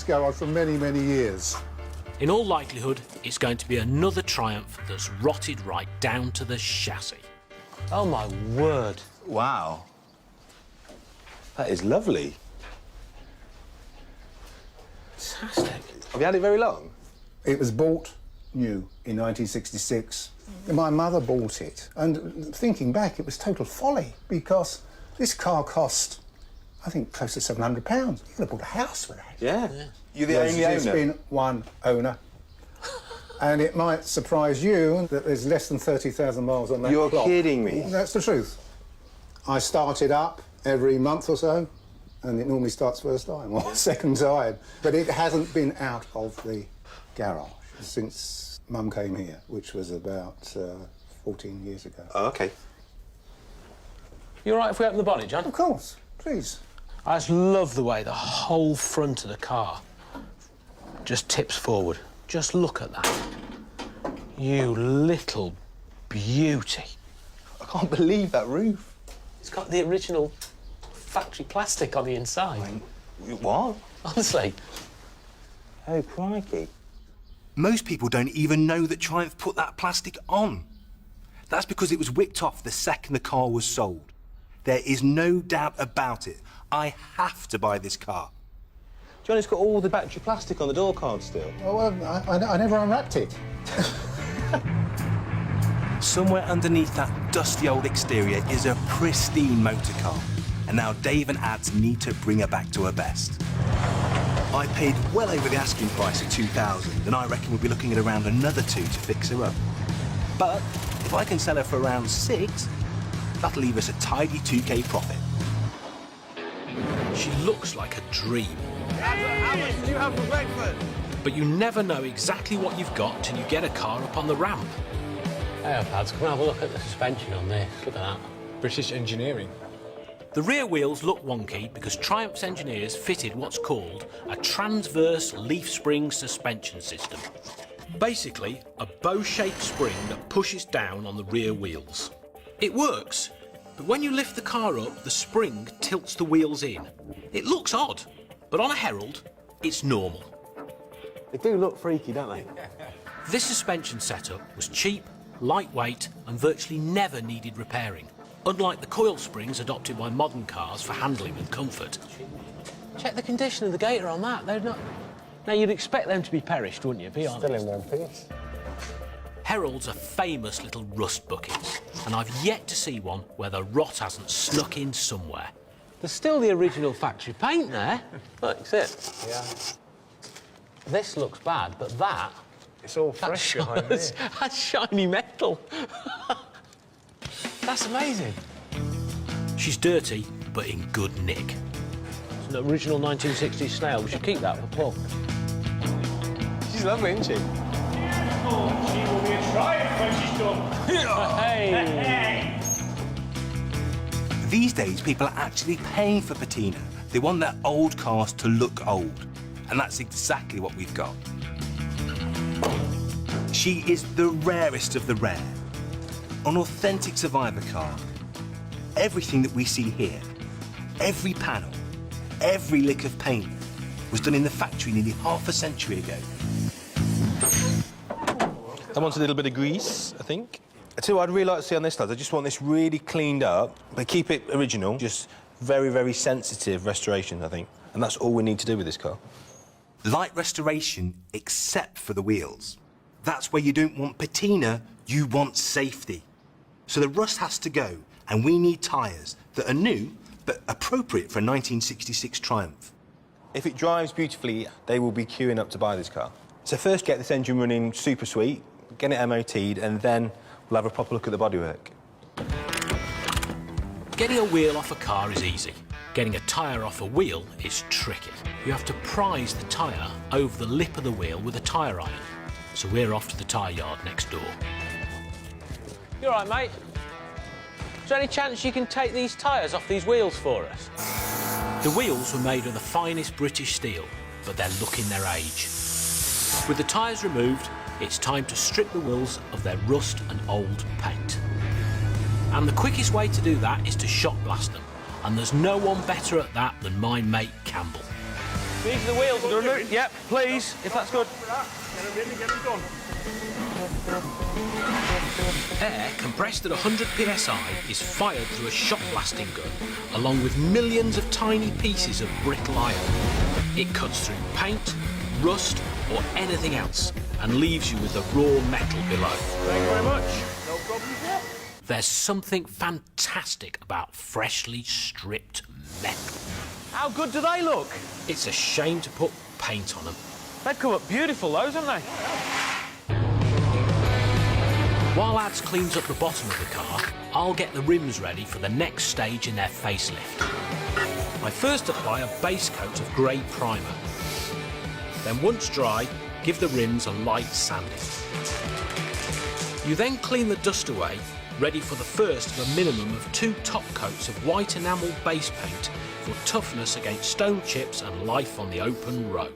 garage for many, many years. In all likelihood, it's going to be another Triumph that's rotted right down to the chassis. Oh, my word. Wow. That is lovely. Fantastic. Have you had it very long? It was bought new in 1966. My mother bought it, and thinking back, it was total folly, because this car cost, I think, close to £700. You could have bought a house with that. Yeah. You're the only owner? There's been one owner. And it might surprise you that there's less than 30,000 miles on that You're clock. kidding me. That's the truth. I start it up every month or so, and it normally starts first time or second time. But it hasn't been out of the garage since Mum came here, which was about 14 years ago. Oh, OK. You all right if we open the bonnet, John? Of course, please. I just love the way the whole front of the car just tips forward. Just look at that. You little beauty. I can't believe that roof. It's got the original factory plastic on the inside. What? Honestly. Oh, crikey. Most people don't even know that Triumph put that plastic on. That's because it was whipped off the second the car was sold. There is no doubt about it. I have to buy this car. John, it's got all the battery plastic on the door card still. Oh, well, I never unwrapped it. Somewhere underneath that dusty old exterior is a pristine motor car. And now Dave and Ads need to bring her back to her best. I paid well over the asking price of $2,000, and I reckon we'll be looking at around another $2,000 to fix her up. But if I can sell her for around $6,000, that'll leave us a tidy $2K profit. She looks like a dream. How much did you have for breakfast? But you never know exactly what you've got till you get a car up on the ramp. Hey, lads, come and have a look at the suspension on this. Look at that. British engineering. The rear wheels look wonky because Triumph's engineers fitted what's called a transverse leaf spring suspension system. Basically, a bow-shaped spring that pushes down on the rear wheels. It works, but when you lift the car up, the spring tilts the wheels in. It looks odd, but on a Herald, it's normal. They do look freaky, don't they? This suspension setup was cheap, lightweight, and virtually never needed repairing, unlike the coil springs adopted by modern cars for handling and comfort. Check the condition of the gator on that. They're not... Now, you'd expect them to be perished, wouldn't you? Be honest. Still in one piece. Heralds are famous little rust buckets, and I've yet to see one where the rot hasn't snuck in somewhere. There's still the original factory paint there. Look, that's it. Yeah. This looks bad, but that... It's all fresh behind me. That's shiny metal. That's amazing. She's dirty, but in good nick. It's an original 1960s snail. We should keep that for Paul. She's lovely, isn't she? She will be a triumph when she's done. Hey! These days, people are actually paying for patina. They want their old cars to look old. And that's exactly what we've got. She is the rarest of the rare. An authentic survivor car. Everything that we see here, every panel, every lick of paint, was done in the factory nearly half a century ago. That wants a little bit of grease, I think. I tell you what I'd really like to see on this, lads. I just want this really cleaned up, but keep it original. Just very, very sensitive restoration, I think. And that's all we need to do with this car. Light restoration, except for the wheels. That's where you don't want patina, you want safety. So the rust has to go, and we need tyres that are new, but appropriate for a 1966 Triumph. If it drives beautifully, they will be queuing up to buy this car. So first get this engine running super sweet, get it MOT'd, and then we'll have a proper look at the bodywork. Getting a wheel off a car is easy. Getting a tyre off a wheel is tricky. You have to prise the tyre over the lip of the wheel with a tyre iron. So we're off to the tyre yard next door. You all right, mate? Is there any chance you can take these tyres off these wheels for us? The wheels were made of the finest British steel, but they're looking their age. With the tyres removed, it's time to strip the wheels of their rust and old paint. And the quickest way to do that is to shot blast them. And there's no one better at that than my mate Campbell. These are the wheels. The remote. Yep, please, if that's good. Get them in and get them done. Air compressed at 100 psi is fired through a shot blasting gun, along with millions of tiny pieces of brittle iron. It cuts through paint, rust, or anything else, and leaves you with the raw metal below. Thank you very much. No problem here. There's something fantastic about freshly stripped metal. How good do they look? It's a shame to put paint on them. They've come up beautiful, those, haven't they? While Ads cleans up the bottom of the car, I'll get the rims ready for the next stage in their facelift. I first apply a base coat of grey primer. Then once dry, give the rims a light sanding. You then clean the dust away, ready for the first of a minimum of 2 top coats of white enamel base paint for toughness against stone chips and life on the open road.